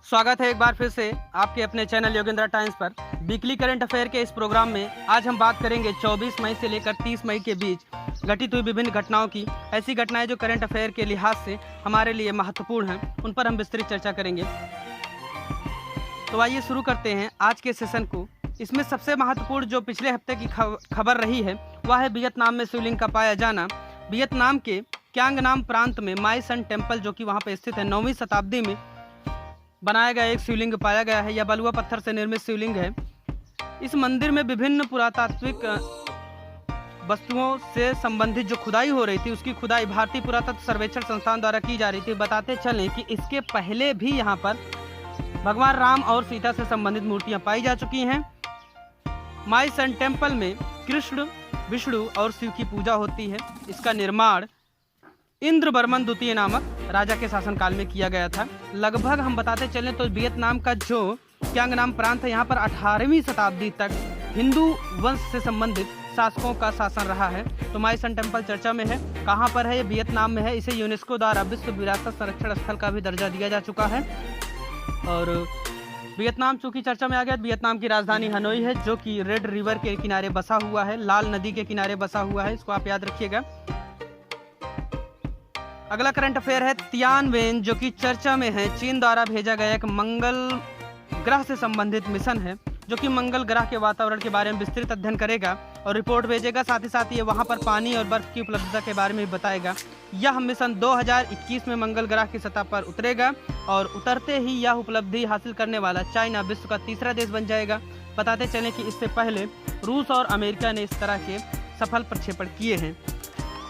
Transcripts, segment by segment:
स्वागत है एक बार फिर से आपके अपने चैनल योगेंद्र टाइम्स पर। वीकली करंट अफेयर के इस प्रोग्राम में आज हम बात करेंगे 24 मई से लेकर 30 मई के बीच घटित हुई विभिन्न घटनाओं की। ऐसी घटनाएं जो करंट अफेयर के लिहाज से हमारे लिए महत्वपूर्ण हैं, उन पर हम विस्तृत चर्चा करेंगे। तो आइए शुरू करते हैं आज के सेशन को। इसमें सबसे महत्वपूर्ण जो पिछले हफ्ते की खबर रही है वह है वियतनाम में शिवलिंग का पाया जाना। वियतनाम के क्यांग नाम प्रांत में माई सन टेम्पल जो कि वहाँ पर स्थित है, 9वीं शताब्दी में बनाया गया एक शिवलिंग पाया गया है। यह बलुआ पत्थर से निर्मित शिवलिंग है। इस मंदिर में विभिन्न पुरातात्विक वस्तुओं से संबंधित जो खुदाई हो रही थी, उसकी खुदाई भारतीय पुरातत्व सर्वेक्षण संस्थान द्वारा की जा रही थी। बताते चलें कि इसके पहले भी यहाँ पर भगवान राम और सीता से संबंधित मूर्तियाँ पाई जा चुकी हैं। माई सन टेम्पल में कृष्ण, विष्णु और शिव की पूजा होती है। इसका निर्माण इंद्रवर्मन द्वितीय नामक राजा के शासनकाल में किया गया था। लगभग हम बताते चलें तो वियतनाम का जो क्यांग नाम प्रांत है, यहाँ पर 18वीं शताब्दी तक हिंदू वंश से संबंधित शासकों का शासन रहा है। तो माई सन टेम्पल चर्चा में है। कहाँ पर है? ये वियतनाम में है। इसे यूनेस्को द्वारा विश्व विरासत संरक्षण स्थल का भी दर्जा दिया जा चुका है। और वियतनाम चूंकि चर्चा में आ गया, वियतनाम की राजधानी हनोई है जो कि रेड रिवर के किनारे बसा हुआ है, लाल नदी के किनारे बसा हुआ है। इसको आप याद रखिएगा। अगला करंट अफेयर है तियानवेन जो कि चर्चा में है। चीन द्वारा भेजा गया एक मंगल ग्रह से संबंधित मिशन है जो कि मंगल ग्रह के वातावरण के बारे में विस्तृत अध्ययन करेगा और रिपोर्ट भेजेगा। साथ ही साथ ये वहां पर पानी और बर्फ की उपलब्धता के बारे में बताएगा। यह मिशन 2021 में मंगल ग्रह की सतह पर उतरेगा और उतरते ही यह उपलब्धि हासिल करने वाला चाइना विश्व का तीसरा देश बन जाएगा। बताते चलें कि इससे पहले रूस और अमेरिका ने इस तरह के सफल प्रक्षेपण किए हैं।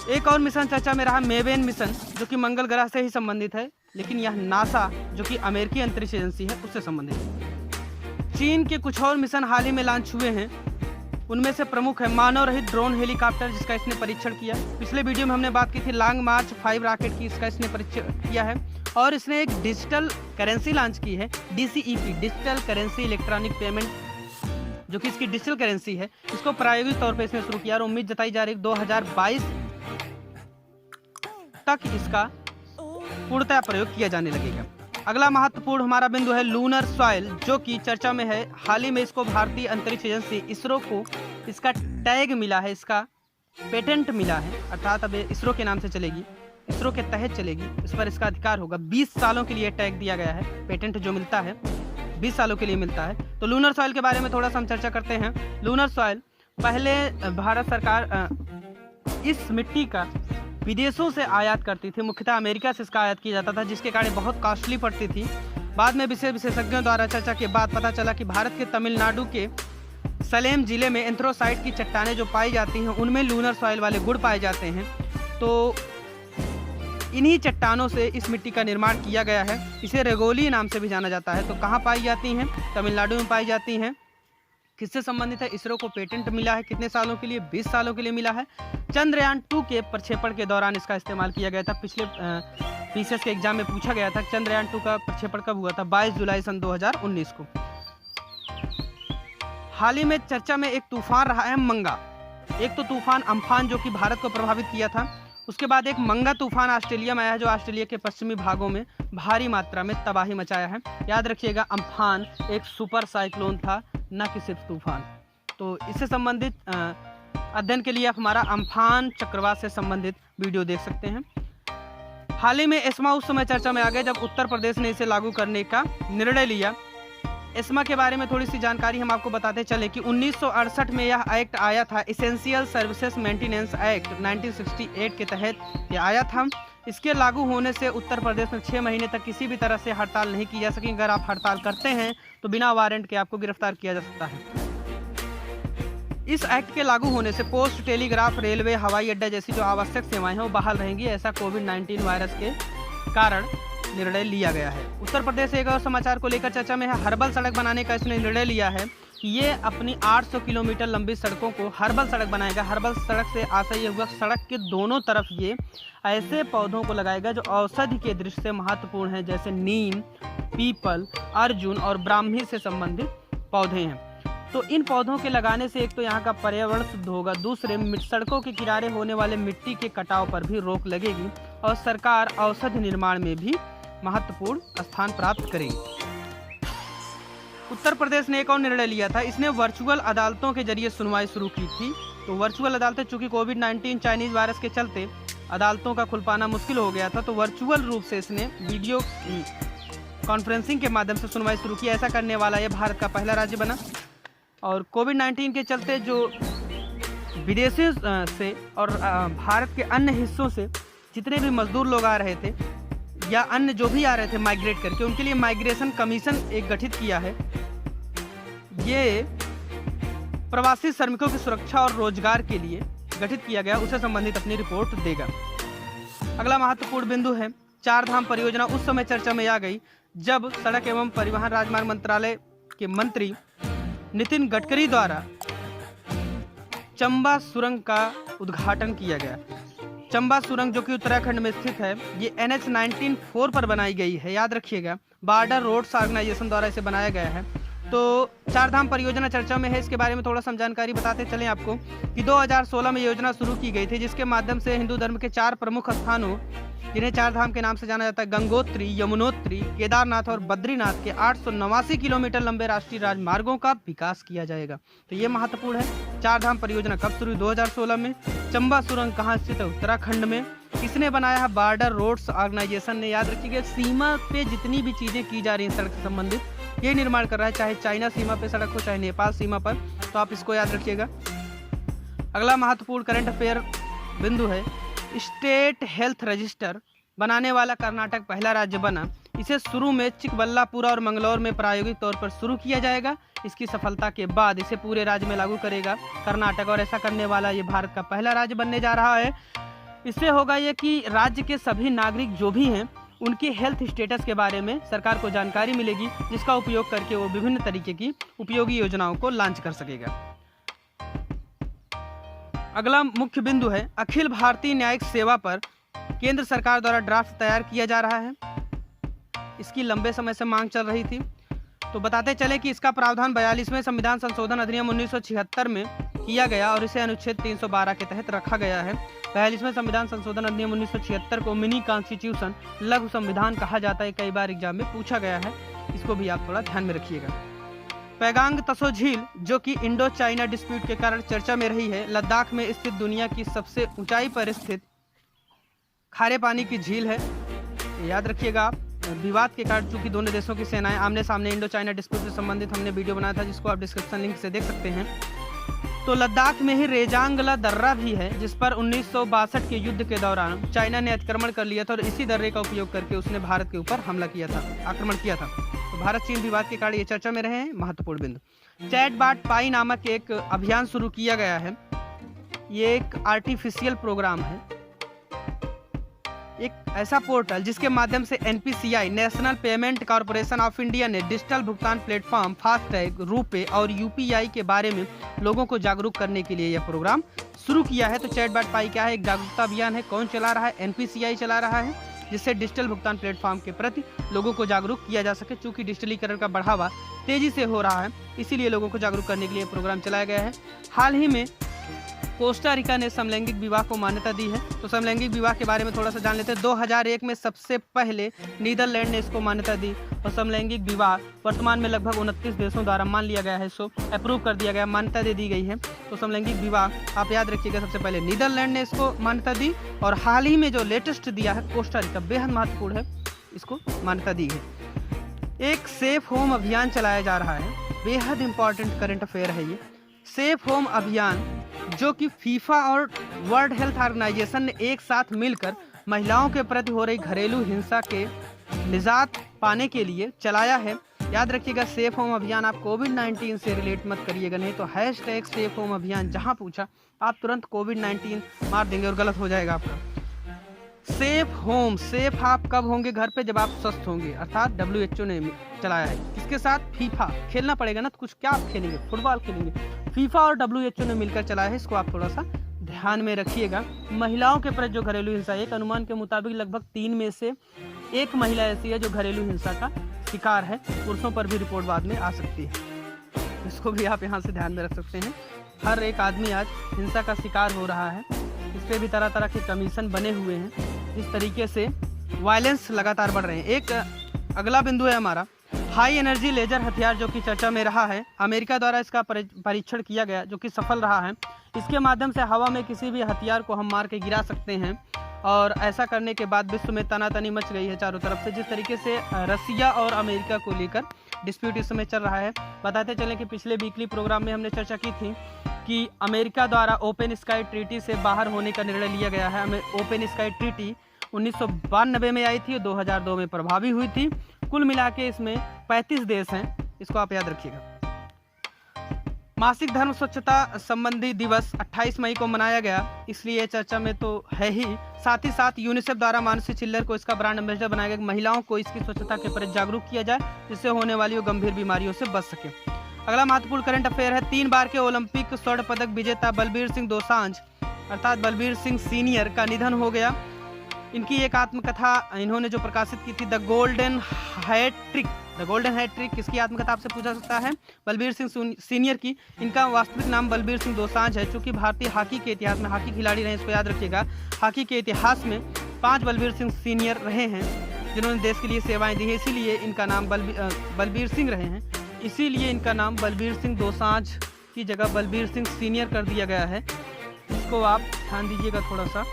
एक और मिशन चर्चा में रहा मेवेन मिशन जो कि मंगल ग्रह से ही संबंधित है, लेकिन यह नासा जो कि अमेरिकी अंतरिक्ष एजेंसी है उससे संबंधित है। चीन के कुछ और मिशन हाल ही में लॉन्च हुए हैं। उनमें से प्रमुख है मानव रहित ड्रोन हेलीकॉप्टर जिसका इसने परीक्षण किया। पिछले वीडियो में हमने बात की थी लॉन्ग मार्च 5 रॉकेट की, इसका इसने परीक्षण किया है। और इसने एक डिजिटल करेंसी लॉन्च की है, DCEP digital currency electronic payment, जो कि इसकी डिजिटल करेंसी है। इसको प्रायोगिक तौर पर इसने शुरू किया और उम्मीद जताई जा रही है 2022 तक इसका पूर्णतः प्रयोग किया जाने लगेगा। अगला महत्वपूर्ण हमारा बिंदु है लूनर सॉइल जो कि चर्चा में है। हाल ही में इसको भारतीय अंतरिक्ष एजेंसी इसरो को इसका टैग मिला है, इसका पेटेंट मिला है, अर्थात अब इसरो के नाम से चलेगी, इसरो के तहत चलेगी, इस पर इसका अधिकार होगा। 20 सालों के लिए टैग दिया गया है। पेटेंट जो मिलता है 20 सालों के लिए मिलता है। तो लूनर सॉइल के बारे में थोड़ा सा हम चर्चा करते हैं। लूनर सॉइल पहले भारत सरकार इस मिट्टी का विदेशों से आयात करती थी, मुख्यतः अमेरिका से इसका आयात किया जाता था, जिसके कारण बहुत कॉस्टली पड़ती थी। बाद में विशेषज्ञों द्वारा चर्चा के बाद पता चला कि भारत के तमिलनाडु के सलेम जिले में एंथ्रोसाइट की चट्टानें जो पाई जाती हैं उनमें लूनर सॉइल वाले गुण पाए जाते हैं। तो इन्हीं चट्टानों से इस मिट्टी का निर्माण किया गया है। इसे रेगोली नाम से भी जाना जाता है। तो कहाँ पाई जाती हैं? तमिलनाडु में पाई जाती हैं। किससे संबंधित है? इसरो को पेटेंट मिला है। कितने सालों के लिए? 20 सालों के लिए मिला है। चंद्रयान 2 के प्रक्षेपण के दौरान इसका इस्तेमाल किया गया था। पिछले पीसीएस के एग्जाम में पूछा गया था चंद्रयान 2 का प्रक्षेपण कब हुआ था? 22 जुलाई सन 2019 को। हाल ही में चर्चा में एक तूफान रहा है मंगा। एक तो तूफान अम्फान जो कि भारत को प्रभावित किया था, उसके बाद एक मंगा तूफान ऑस्ट्रेलिया में आया है जो ऑस्ट्रेलिया के पश्चिमी भागों में भारी मात्रा में तबाही मचाया है। याद रखिएगा अम्फान एक सुपर साइक्लोन था, न कि सिर्फ तूफान। तो इससे संबंधित अध्ययन के लिए आप हमारा अम्फान चक्रवात से संबंधित वीडियो देख सकते हैं। हाल ही में एस्मा उस समय चर्चा में आ गया जब उत्तर प्रदेश ने इसे लागू करने का निर्णय लिया। एस्मा के बारे में थोड़ी सी जानकारी हम आपको बताते चले कि 1968 में यह एक्ट आया था, एसेंशियल सर्विसेज मेंटेनेंस एक्ट 1968 के तहत यह आया था। इसके लागू होने से उत्तर प्रदेश में 6 महीने तक किसी भी तरह से हड़ताल नहीं की जा सकी। अगर आप हड़ताल करते हैं तो बिना वारंट के आपको गिरफ्तार किया जा सकता है। इस एक्ट के लागू होने से पोस्ट, टेलीग्राफ, रेलवे, हवाई अड्डा जैसी जो आवश्यक सेवाएं हैं वो बहाल रहेंगी। ऐसा कोविड-19 वायरस के कारण निर्णय लिया गया है। उत्तर प्रदेश एक और समाचार को लेकर चर्चा में है। हर्बल सड़क बनाने का इसने निर्णय लिया है। ये अपनी 800 किलोमीटर लंबी सड़कों को हर्बल सड़क बनाएगा। हर्बल सड़क से आशय ये हुआ सड़क के दोनों तरफ ये ऐसे पौधों को लगाएगा जो औषधि के दृष्टि से महत्वपूर्ण है, जैसे नीम, पीपल, अर्जुन और ब्राह्मी से संबंधित पौधे हैं। तो इन पौधों के लगाने से एक तो यहाँ का पर्यावरण शुद्ध होगा, दूसरे सड़कों के किनारे होने वाले मिट्टी के कटाव पर भी रोक लगेगी और सरकार औषधि निर्माण में भी महत्वपूर्ण स्थान प्राप्त करेगी। उत्तर प्रदेश ने एक और निर्णय लिया था, इसने वर्चुअल अदालतों के जरिए सुनवाई शुरू की थी। तो वर्चुअल अदालतें, चूंकि कोविड-19 चाइनीज वायरस के चलते अदालतों का खुल पाना मुश्किल हो गया था, तो वर्चुअल रूप से इसने वीडियो कॉन्फ्रेंसिंग के माध्यम से सुनवाई शुरू की। ऐसा करने वाला यह भारत का पहला राज्य बना। और कोविड-19 के चलते जो विदेशों से और भारत के अन्य हिस्सों से जितने भी मजदूर लोग आ रहे थे या अन्य जो भी आ रहे थे माइग्रेट करके, उनके लिए माइग्रेशन कमीशन एक गठित किया है। ये प्रवासी श्रमिकों की सुरक्षा और रोजगार के लिए गठित किया गया, उससे संबंधित अपनी रिपोर्ट देगा। अगला महत्वपूर्ण बिंदु है चार धाम परियोजना। उस समय चर्चा में आ गई जब सड़क एवं परिवहन राजमार्ग मंत्रालय के मंत्री नितिन गडकरी द्वारा चंबा सुरंग का उद्घाटन किया गया। चंबा सुरंग जो कि उत्तराखंड में स्थित है, ये NH 19 पर बनाई गई है, याद रखिएगा। बॉर्डर रोड्स ऑर्गेनाइजेशन द्वारा इसे बनाया गया है। तो चार धाम परियोजना चर्चा में है, इसके बारे में थोड़ा सा जानकारी बताते चलें आपको कि 2016 में योजना शुरू की गई थी, जिसके माध्यम से हिंदू धर्म के चार प्रमुख स्थानों, जिन्हें चार धाम के नाम से जाना जाता है, गंगोत्री, यमुनोत्री, केदारनाथ और बद्रीनाथ के 889 किलोमीटर लंबे राष्ट्रीय राजमार्गों का विकास किया जाएगा। तो ये महत्वपूर्ण है। चार धाम परियोजना कब शुरू हुई? 2016 में। चंबा सुरंग कहाँ स्थित है? उत्तराखंड में। इसने बनाया है बॉर्डर रोड्स ऑर्गेनाइजेशन ने। याद रखिएगा, सीमा पे जितनी भी चीजें की जा रही हैं सड़क से संबंधित, ये निर्माण कर रहा है, चाहे चाइना सीमा पे सड़क हो, चाहे नेपाल सीमा पर। तो आप इसको याद रखिएगा। अगला महत्वपूर्ण करंट अफेयर बिंदु है स्टेट हेल्थ रजिस्टर बनाने वाला कर्नाटक पहला राज्य बना। इसे शुरू में चिकबल्लापुरा और मंगलौर में प्रायोगिक तौर पर शुरू किया जाएगा। इसकी सफलता के बाद इसे पूरे राज्य में लागू करेगा कर्नाटक, और ऐसा करने वाला ये भारत का पहला राज्य बनने जा रहा है। इससे होगा ये कि राज्य के सभी नागरिक जो भी हैं, उनके हेल्थ स्टेटस के बारे में सरकार को जानकारी मिलेगी, जिसका उपयोग करके वो विभिन्न तरीके की उपयोगी योजनाओं को लॉन्च कर सकेगा। अगला मुख्य बिंदु है अखिल भारतीय न्यायिक सेवा पर केंद्र सरकार द्वारा ड्राफ्ट तैयार किया जा रहा है। इसकी लंबे समय से मांग चल रही थी। तो बताते चले कि इसका प्रावधान 42वें संविधान संशोधन अधिनियम 1976 में किया गया और इसे अनुच्छेद 312 के तहत रखा गया है। 42वें संविधान संशोधन अधिनियम 1976 को मिनी कॉन्स्टिट्यूशन, लघु संविधान कहा जाता है। कई बार एग्जाम में पूछा गया है, इसको भी आप थोड़ा ध्यान में रखिएगा। पैगांग तसो झील जो कि इंडो चाइना डिस्प्यूट के कारण चर्चा में रही है, लद्दाख में स्थित दुनिया की सबसे ऊंचाई पर स्थित खारे पानी की झील है। याद रखिएगा आप, विवाद के कारण चूंकि दोनों देशों की सेनाएं आमने सामने इंडो चाइना डिस्प्यूट से संबंधित हमने वीडियो बनाया था, जिसको आप डिस्क्रिप्शन लिंक से देख सकते हैं। तो लद्दाख में ही रेजांगला दर्रा भी है, जिस पर 1962 के युद्ध के दौरान चाइना ने अतिक्रमण कर लिया था और इसी दर्रे का उपयोग करके उसने भारत के ऊपर हमला किया था, आक्रमण किया था। तो भारत चीन विवाद के कारण ये चर्चा में रहे हैं। महत्वपूर्ण बिंदु चैटबॉट पाई नामक एक अभियान शुरू किया गया है। ये एक आर्टिफिशियल प्रोग्राम है, एक ऐसा पोर्टल जिसके माध्यम से NPCI national payment corporation of India ने डिजिटल भुगतान प्लेटफॉर्म फास्टैग, रुपे और UPI के बारे में लोगों को जागरूक करने के लिए यह प्रोग्राम शुरू किया है। तो चैटबॉट पाई क्या है? एक जागरूकता अभियान है। कौन चला रहा है? NPCI चला रहा है, जिससे डिजिटल भुगतान प्लेटफॉर्म के प्रति लोगों को जागरूक किया जा सके। चूंकि डिजिटलीकरण का बढ़ावा तेजी से हो रहा है, इसीलिए लोगों को जागरूक करने के लिए प्रोग्राम चलाया गया है। हाल ही में कोस्टा रिका ने समलैंगिक विवाह को मान्यता दी है। तो समलैंगिक विवाह के बारे में थोड़ा सा जान लेते हैं। 2001 में सबसे पहले नीदरलैंड ने इसको मान्यता दी और समलैंगिक विवाह वर्तमान में लगभग 29 देशों द्वारा मान लिया गया है, इसको अप्रूव कर दिया गया, मान्यता दे दी गई है। तो समलैंगिक विवाह आप याद रखिएगा, सबसे पहले नीदरलैंड ने इसको मान्यता दी और हाल ही में जो लेटेस्ट दिया है कोस्टा रिका, बेहद महत्वपूर्ण है, इसको मान्यता दी है। एक सेफ होम अभियान चलाया जा रहा है, बेहद इंपॉर्टेंट करंट अफेयर है ये। सेफ होम अभियान जो कि फीफा और वर्ल्ड हेल्थ ऑर्गेनाइजेशन ने एक साथ मिलकर महिलाओं के प्रति हो रही घरेलू हिंसा के निजात पाने के लिए चलाया है। याद रखिएगा, सेफ होम अभियान आप कोविड-19 से रिलेट मत करिएगा, नहीं तो हैशटैग सेफ होम अभियान जहां पूछा आप तुरंत कोविड-19 मार देंगे और गलत हो जाएगा आपका। सेफ होम, सेफ आप कब होंगे घर पे? जब आप स्वस्थ होंगे, अर्थात WHO ने चलाया है। किसके साथ? फीफा। खेलना पड़ेगा ना, तो कुछ क्या आप खेलेंगे? फुटबॉल खेलेंगे। फीफा और WHO ने मिलकर चलाया है, इसको आप थोड़ा सा ध्यान में रखिएगा। महिलाओं के प्रति जो घरेलू हिंसा, एक अनुमान के मुताबिक लगभग 3 में से 1 महिला ऐसी है जो घरेलू हिंसा का शिकार है। पुरुषों पर भी रिपोर्ट बाद में आ सकती है, इसको भी आप यहाँ से ध्यान में रख सकते हैं। हर एक आदमी आज हिंसा का शिकार हो रहा है, इस पर भी तरह तरह के कमीशन बने हुए हैं। इस तरीके से वायलेंस लगातार बढ़ रहे हैं। एक अगला बिंदु है हमारा हाई एनर्जी लेजर हथियार जो कि चर्चा में रहा है, अमेरिका द्वारा इसका परीक्षण किया गया जो कि सफल रहा है। इसके माध्यम से हवा में किसी भी हथियार को हम मार के गिरा सकते हैं और ऐसा करने के बाद विश्व में तनातनी मच गई है चारों तरफ से। जिस तरीके से रसिया और अमेरिका को लेकर डिस्प्यूट इस समय चल रहा है। बताते चलें कि पिछले वीकली प्रोग्राम में हमने चर्चा की थी कि अमेरिका द्वारा ओपन स्काई ट्रीटी से बाहर होने का निर्णय लिया गया है। ओपन स्काई ट्रीटी 1992 में आई थी, 2002 में प्रभावी हुई थी। कुल मिला के इसमें 35 देश हैं, इसको आप याद रखिएगा। मासिक धर्म स्वच्छता संबंधी दिवस 28 मई को मनाया गया, इसलिए चर्चा में तो है ही। साथ ही साथ यूनिसेफ द्वारा मानसी चिल्लर को इसका ब्रांड एम्बेसडर बनाया गया। महिलाओं को इसकी स्वच्छता के प्रति जागरूक किया जाए, जिससे होने वाली गंभीर बीमारियों से बच सके। अगला महत्वपूर्ण करंट अफेयर है, 3 बार के ओलंपिक स्वर्ण पदक विजेता बलबीर सिंह दोसांझ अर्थात बलबीर सिंह सीनियर का निधन हो गया। इनकी एक आत्मकथा इन्होंने जो प्रकाशित की थी, the golden hat-trick. The golden hat-trick किसकी आत्मकथा आपसे पूछा सकता है? बलबीर सिंह सीनियर की। इनका वास्तविक नाम बलबीर सिंह दोसांझ है। चूंकि भारतीय हॉकी के इतिहास में हॉकी खिलाड़ी रहे, इसको याद रखिएगा। हॉकी के इतिहास में 5 बलबीर सिंह सीनियर रहे हैं जिन्होंने देश के लिए सेवाएं दी है, इसीलिए इनका नाम बलबीर सिंह रहे हैं, इसीलिए इनका नाम बलबीर सिंह दोसांझ की जगह बलबीर सिंह सीनियर कर दिया गया है। इसको आप ध्यान दीजिएगा थोड़ा सा।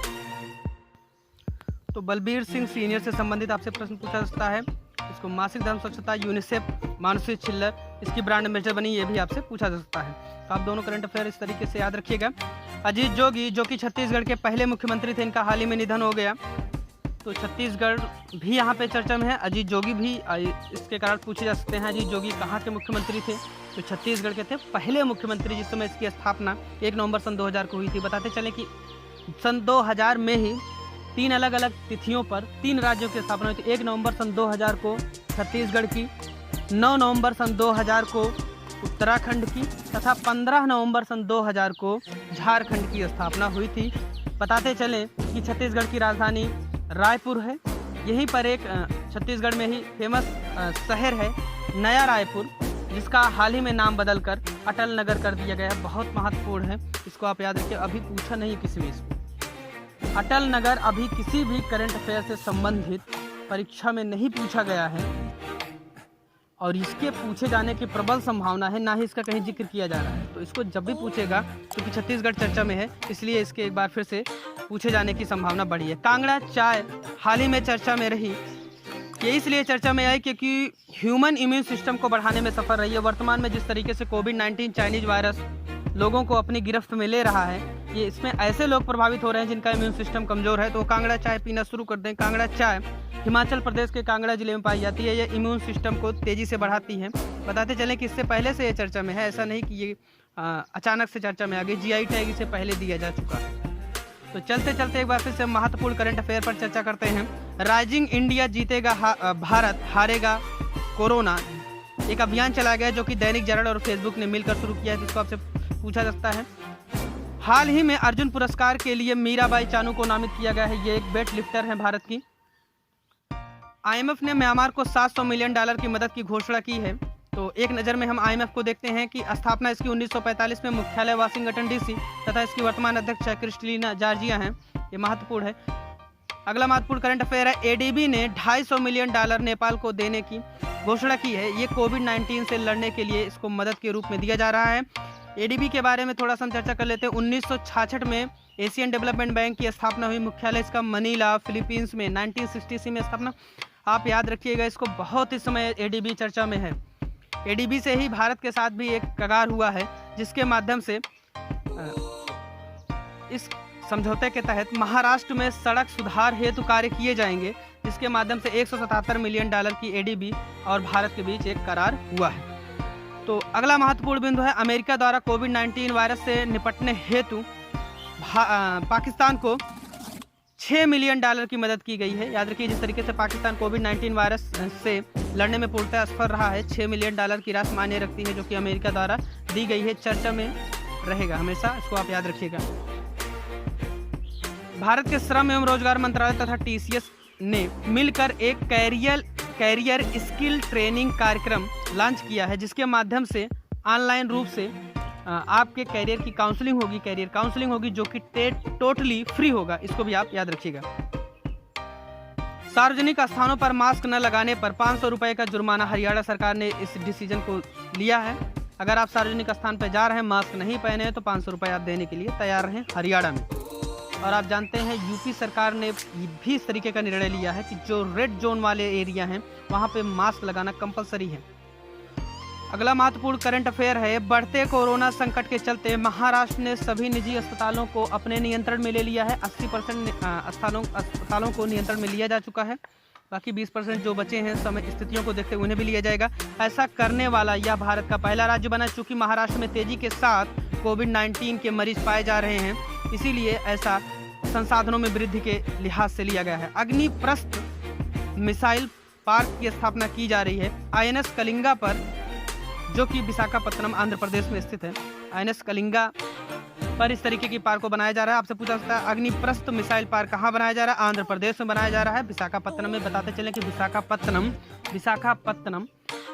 तो बलबीर सिंह सीनियर से संबंधित आपसे प्रश्न पूछा जा सकता है। इसको मासिक धर्म स्वच्छता यूनिसेफ मानसी चिल्लर इसकी ब्रांड एम्बेसडर बनी, ये भी आपसे पूछा जा सकता है। तो आप दोनों करंट अफेयर इस तरीके से याद रखिएगा। अजीत जोगी जो कि छत्तीसगढ़ के पहले मुख्यमंत्री थे, इनका हाल ही में निधन हो गया। तो छत्तीसगढ़ भी यहाँ पे चर्चा में है। अजीत जोगी भी इसके कारण पूछे जा सकते हैं, अजीत जोगी कहाँ के मुख्यमंत्री थे? तो छत्तीसगढ़ के थे पहले मुख्यमंत्री, जिस समय इसकी स्थापना 1 नवंबर सन 2000 को हुई थी। बताते चलें कि सन 2000 में ही 3 अलग अलग तिथियों पर 3 राज्यों की स्थापना हुई थी। 1 नवंबर सन 2000 को छत्तीसगढ़ की, 9 नवंबर सन 2000 को उत्तराखंड की तथा 15 नवंबर सन 2000 को झारखंड की स्थापना हुई थी। बताते चलें कि छत्तीसगढ़ की राजधानी रायपुर है। यहीं पर एक छत्तीसगढ़ में ही फेमस शहर है नया रायपुर, जिसका हाल ही में नाम बदलकर अटल नगर कर दिया गया है। बहुत महत्वपूर्ण है, इसको आप याद रखिए। अभी पूछा नहीं किसी में इसको। अटल नगर अभी किसी भी करंट अफेयर से संबंधित परीक्षा में नहीं पूछा गया है और इसके पूछे जाने की प्रबल संभावना है, ना ही इसका कहीं जिक्र किया जा रहा है। तो इसको जब भी पूछेगा, क्योंकि छत्तीसगढ़ चर्चा में है, इसलिए इसके एक बार फिर से पूछे जाने की संभावना बढ़ी है। कांगड़ा चाय हाल ही में चर्चा में रही। ये इसलिए चर्चा में आई क्योंकि ह्यूमन इम्यून सिस्टम को बढ़ाने में सफल रही है। वर्तमान में जिस तरीके से कोविड-19 चाइनीज वायरस लोगों को अपनी गिरफ्त में ले रहा है, ये इसमें ऐसे लोग प्रभावित हो रहे हैं जिनका इम्यून सिस्टम कमज़ोर है। तो कांगड़ा चाय पीना शुरू कर दें। कांगड़ा चाय हिमाचल प्रदेश के कांगड़ा जिले में पाई जाती है। ये इम्यून सिस्टम को तेज़ी से बढ़ाती है। बताते चलें कि इससे पहले से ये चर्चा में है, ऐसा नहीं कि ये अचानक से चर्चा में आ गई। GI टैग इसे पहले दिया जा चुका है। तो चलते चलते एक बार फिर से महत्वपूर्ण करंट अफेयर पर चर्चा करते हैं। राइजिंग इंडिया जीतेगा भारत हारेगा कोरोना, एक अभियान चलाया गया जो कि दैनिक जागरण और फेसबुक ने मिलकर शुरू किया है, जिसको आपसे पूछा जा सकता है। हाल ही में अर्जुन पुरस्कार के लिए मीराबाई चानू को नामित किया गया है। ये एक वेट लिफ्टर हैं भारत की। IMF ने म्यांमार को $700 मिलियन की मदद की घोषणा की है। तो एक नज़र में हम IMF को देखते हैं कि स्थापना इसकी 1945 में, मुख्यालय वाशिंगटन DC तथा इसकी वर्तमान अध्यक्ष क्रिस्टलिना जॉर्जिया हैं। ये महत्वपूर्ण है। अगला महत्वपूर्ण करंट अफेयर है, ADB ने $250 मिलियन नेपाल को देने की घोषणा की है। ये कोविड-19 से लड़ने के लिए इसको मदद के रूप में दिया जा रहा है। ADB के बारे में थोड़ा सा हम चर्चा कर लेते हैं। 1966 में एशियन डेवलपमेंट बैंक की स्थापना हुई। मुख्यालय इसका मनीला फिलीपींस में। 1960 में स्थापना, आप याद रखिएगा इसको। बहुत इस समय ADB चर्चा में है। ADB से ही भारत के साथ भी एक करार हुआ है, जिसके माध्यम से इस समझौते के तहत महाराष्ट्र में सड़क सुधार हेतु कार्य किए जाएंगे, जिसके माध्यम से $177 मिलियन की ADB और भारत के बीच एक करार हुआ है। तो अगला महत्वपूर्ण बिंदु है, अमेरिका द्वारा कोविड-19 वायरस से निपटने हेतु पाकिस्तान को $6 मिलियन की मदद की गई है। याद रखिए, जिस तरीके से पाकिस्तान कोविड-19 वायरस से लड़ने में पूर्णतः असफल रहा है, $6 मिलियन की राशि मायने रखती है, जो कि अमेरिका द्वारा दी गई है। चर्चा में रहेगा हमेशा, इसको आप याद रखिएगा। भारत के श्रम एवं रोजगार मंत्रालय तथा TCS ने मिलकर एक कैरियर स्किल ट्रेनिंग कार्यक्रम लॉन्च किया है, जिसके माध्यम से ऑनलाइन रूप से आपके कैरियर की काउंसलिंग होगी, कैरियर काउंसलिंग होगी, जो कि टोटली फ्री होगा। इसको भी आप याद रखिएगा। सार्वजनिक स्थानों पर मास्क न लगाने पर 500 रुपये का जुर्माना। हरियाणा सरकार ने इस डिसीजन को लिया है। अगर आप सार्वजनिक स्थान पर जा रहे हैं, मास्क नहीं पहने हैं, तो 500 रुपये आप देने के लिए तैयार रहें हरियाणा में। और आप जानते हैं यूपी सरकार ने भी इस तरीके का निर्णय लिया है कि जो रेड जोन वाले एरिया हैं वहाँ पे मास्क लगाना कंपलसरी है। अगला महत्वपूर्ण करंट अफेयर है, बढ़ते कोरोना संकट के चलते महाराष्ट्र ने सभी निजी अस्पतालों को अपने नियंत्रण में ले लिया है। 80% अस्पतालों को नियंत्रण में लिया जा चुका है। बाकी 20% जो बचे हैं समय स्थितियों को देखते हुए उन्हें भी लिया जाएगा। ऐसा करने वाला यह भारत का पहला राज्य बना। चूंकि महाराष्ट्र में तेजी के साथ कोविड-19 के मरीज पाए जा रहे हैं, इसीलिए ऐसा संसाधनों में वृद्धि के लिहाज से लिया गया है। अग्निप्रस्थ मिसाइल पार्क की स्थापना की जा रही है INS कलिंगा पर, जो कि विशाखापत्तनम आंध्र प्रदेश में स्थित है। INS कलिंगा पर इस तरीके की पार्क को बनाया जा रहा है। आपसे पूछा सकता है अग्निप्रस्थ मिसाइल पार्क कहाँ बनाया जा रहा है? आंध्र प्रदेश में बनाया जा रहा है, विशाखापत्तनम में। बताते चलें कि विशाखापत्तनम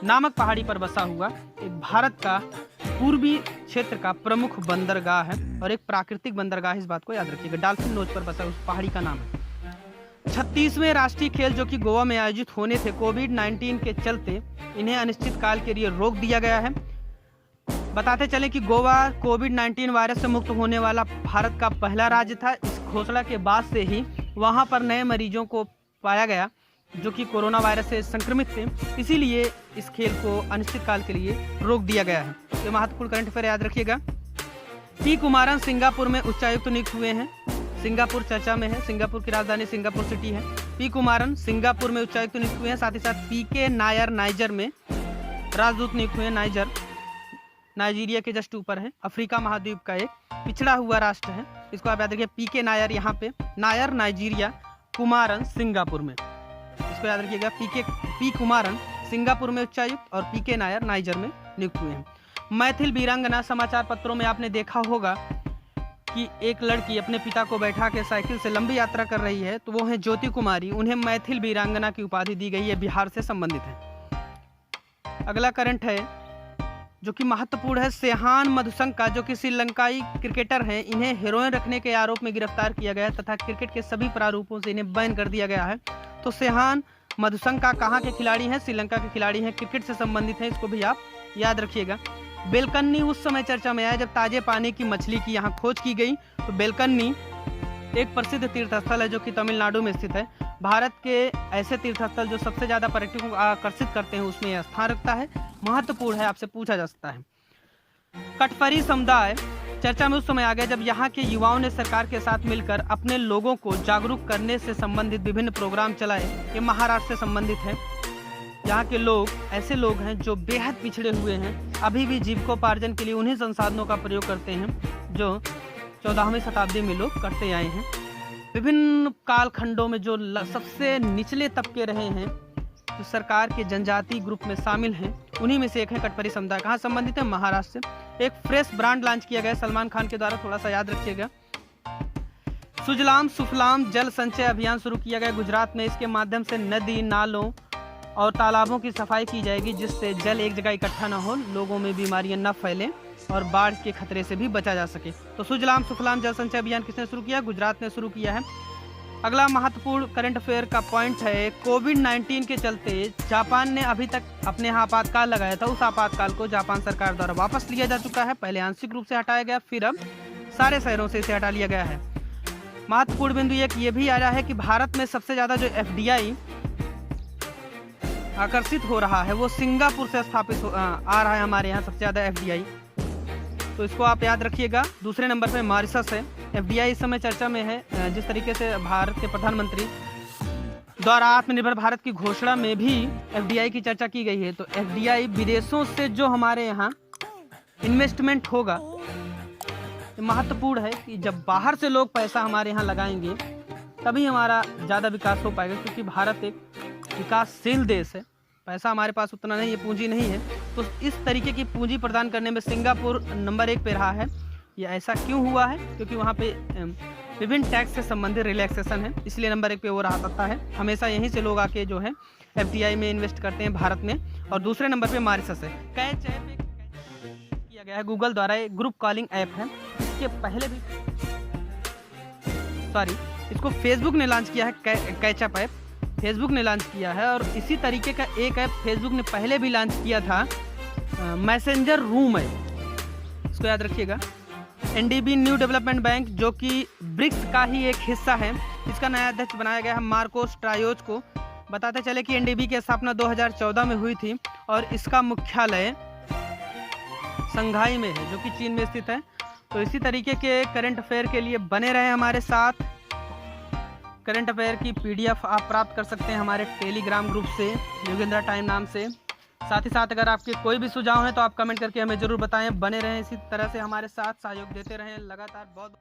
नामक पहाड़ी पर बसा हुआ एक भारत का पूर्वी क्षेत्र का प्रमुख बंदरगाह है और एक प्राकृतिक बंदरगाह। इस बात को याद रखिएगा। डॉल्फिन नोच पर बसा उस पहाड़ी का नाम है। 36वें राष्ट्रीय खेल जो कि गोवा में आयोजित होने थे, कोविड-19 के चलते इन्हें अनिश्चित काल के लिए रोक दिया गया है। बताते चलें कि गोवा कोविड-19 वायरस से मुक्त होने वाला भारत का पहला राज्य था। इस घोषणा के बाद से ही वहां पर नए मरीजों को पाया गया जो कि कोरोना वायरस से संक्रमित थे, इसीलिए इस खेल को अनिश्चित काल के लिए रोक दिया गया है। ये महत्वपूर्ण करंट अफेयर याद रखिएगा। पी कुमारन सिंगापुर में उच्चायुक्त नियुक्त हुए हैं। सिंगापुर चर्चा में है। सिंगापुर की राजधानी सिंगापुर सिटी है। पी कुमारन सिंगापुर में उच्चायुक्त नियुक्त हुए हैं। साथ ही साथ PK नायर नाइजर में राजदूत नियुक्त हुए हैं। नाइजीरिया के जस्ट ऊपर है। अफ्रीका महाद्वीप का एक पिछड़ा हुआ राष्ट्र है। इसको आप याद रखिए। PK नायर यहाँ पे, नायर नाइजीरिया, कुमारन सिंगापुर में। इसको याद रखिएगा। पी कुमारन सिंगापुर में उच्चायुक्त और PK नायर नाइजर में नियुक्त हुए हैं। मैथिल वीरांगना, समाचार पत्रों में आपने देखा होगा कि एक लड़की अपने पिता को बैठा के साइकिल से लंबी यात्रा कर रही है, तो वो है ज्योति कुमारी। उन्हें मैथिल वीरांगना की उपाधि दी गई है, बिहार से संबंधित है। अगला करंट है जो कि महत्वपूर्ण है, सेहान मधुसंका जो कि श्रीलंकाई क्रिकेटर हैं, इन्हें हेरोइन रखने के आरोप में गिरफ्तार किया गया तथा क्रिकेट के सभी प्रारूपों से इन्हें बैन कर दिया गया है। तो सेहान मधुसंका कहाँ के खिलाड़ी हैं? श्रीलंका के खिलाड़ी हैं, क्रिकेट से संबंधित हैं। इसको भी आप याद रखिएगा। बेलकन्नी उस समय चर्चा में आया जब ताजे पानी की मछली की यहाँ खोज की गई। तो बेलकन्नी एक प्रसिद्ध तीर्थस्थल है जो कि तमिलनाडु में स्थित है। भारत के ऐसे तीर्थस्थल जो सबसे ज़्यादा पर्यटकों को आकर्षित करते हैं उसमें यह स्थान रखता है। महत्वपूर्ण है, आपसे पूछा जा सकता है। कटपरी समुदाय चर्चा में उस समय आ गया जब यहाँ के युवाओं ने सरकार के साथ मिलकर अपने लोगों को जागरूक करने से संबंधित विभिन्न प्रोग्राम चलाए। ये महाराष्ट्र से संबंधित है। यहाँ के लोग ऐसे लोग हैं जो बेहद पिछड़े हुए हैं, अभी भी जीविकोपार्जन के लिए उन्हीं संसाधनों का प्रयोग करते हैं जो 14वीं शताब्दी में लोग करते आए हैं। विभिन्न कालखंडों में जो सबसे निचले तबके रहे हैं, जो सरकार के जनजाति ग्रुप में शामिल हैं, उन्हीं में से एक है कटपरी समुदाय। कहाँ संबंधित है? महाराष्ट्र से। एक फ्रेश ब्रांड लॉन्च किया गया सलमान खान के द्वारा, थोड़ा सा याद रखिएगा। सुजलाम सुफलाम जल संचय अभियान शुरू किया गया गुजरात में। इसके माध्यम से नदी, नालों और तालाबों की सफाई की जाएगी, जिससे जल एक जगह इकट्ठा न हो, लोगों में बीमारियां न फैलें और बाढ़ के खतरे से भी बचा जा सके। तो सुजलाम सुफलाम जल संचय अभियान किसने शुरू किया? गुजरात ने शुरू किया है। अगला महत्वपूर्ण करंट अफेयर का पॉइंट है, कोविड-19 के चलते जापान ने अभी तक अपने यहाँ आपातकाल लगाया था। उस आपातकाल को जापान सरकार द्वारा वापस लिया जा चुका है। पहले आंशिक रूप से हटाया गया, फिर अब सारे शहरों से इसे हटा लिया गया है। महत्वपूर्ण बिंदु एक ये भी आ रहा है कि भारत में सबसे ज़्यादा जो FDI आकर्षित हो रहा है वो सिंगापुर से स्थापित आ रहा है हमारे यहाँ सबसे ज़्यादा FDI। तो इसको आप याद रखिएगा। दूसरे नंबर पे मॉरिशस है। FDI इस समय चर्चा में है। जिस तरीके से भारत के प्रधानमंत्री द्वारा आत्मनिर्भर भारत की घोषणा में भी FDI की चर्चा की गई है। तो FDI विदेशों से जो हमारे यहाँ इन्वेस्टमेंट होगा, महत्वपूर्ण है कि जब बाहर से लोग पैसा हमारे यहाँ लगाएंगे तभी हमारा ज़्यादा विकास हो पाएगा, क्योंकि भारत एक विकासशील देश है। पैसा हमारे पास उतना नहीं है, पूंजी नहीं है। तो इस तरीके की पूंजी प्रदान करने में सिंगापुर नंबर 1 पे रहा है। ये ऐसा क्यों हुआ है? क्योंकि वहाँ पे विभिन्न टैक्स से संबंधित रिलैक्सेशन है, इसलिए नंबर 1 पे वो रहा सकता है। हमेशा यहीं से लोग आके जो है FDI में इन्वेस्ट करते हैं भारत में। और दूसरे नंबर पे मॉरिशस है। कैच ऐप किया गया है गूगल द्वारा, एक ग्रुप कॉलिंग ऐप है। इसके पहले भी इसको फेसबुक ने लॉन्च किया है कैच ऐप। फेसबुक ने लॉन्च किया है। और इसी तरीके का एक ऐप फेसबुक ने पहले भी लॉन्च किया था, मैसेंजर रूम है, इसको याद रखिएगा। एनडीबी न्यू डेवलपमेंट बैंक जो कि ब्रिक्स का ही एक हिस्सा है, इसका नया अध्यक्ष बनाया गया है मार्कोस ट्रायोज को। बताते चले कि एनडीबी की स्थापना 2014 में हुई थी और इसका मुख्यालय शंघाई में है, जो कि चीन में स्थित है। तो इसी तरीके के करंट अफेयर के लिए बने रहे हमारे साथ। करंट अफेयर की पीडीएफ आप प्राप्त कर सकते हैं हमारे टेलीग्राम ग्रुप से, योगेंद्रा टाइम नाम से। साथ ही साथ अगर आपके कोई भी सुझाव हैं तो आप कमेंट करके हमें ज़रूर बताएं। बने रहें इसी तरह से हमारे साथ, सहयोग देते रहें लगातार। बहुत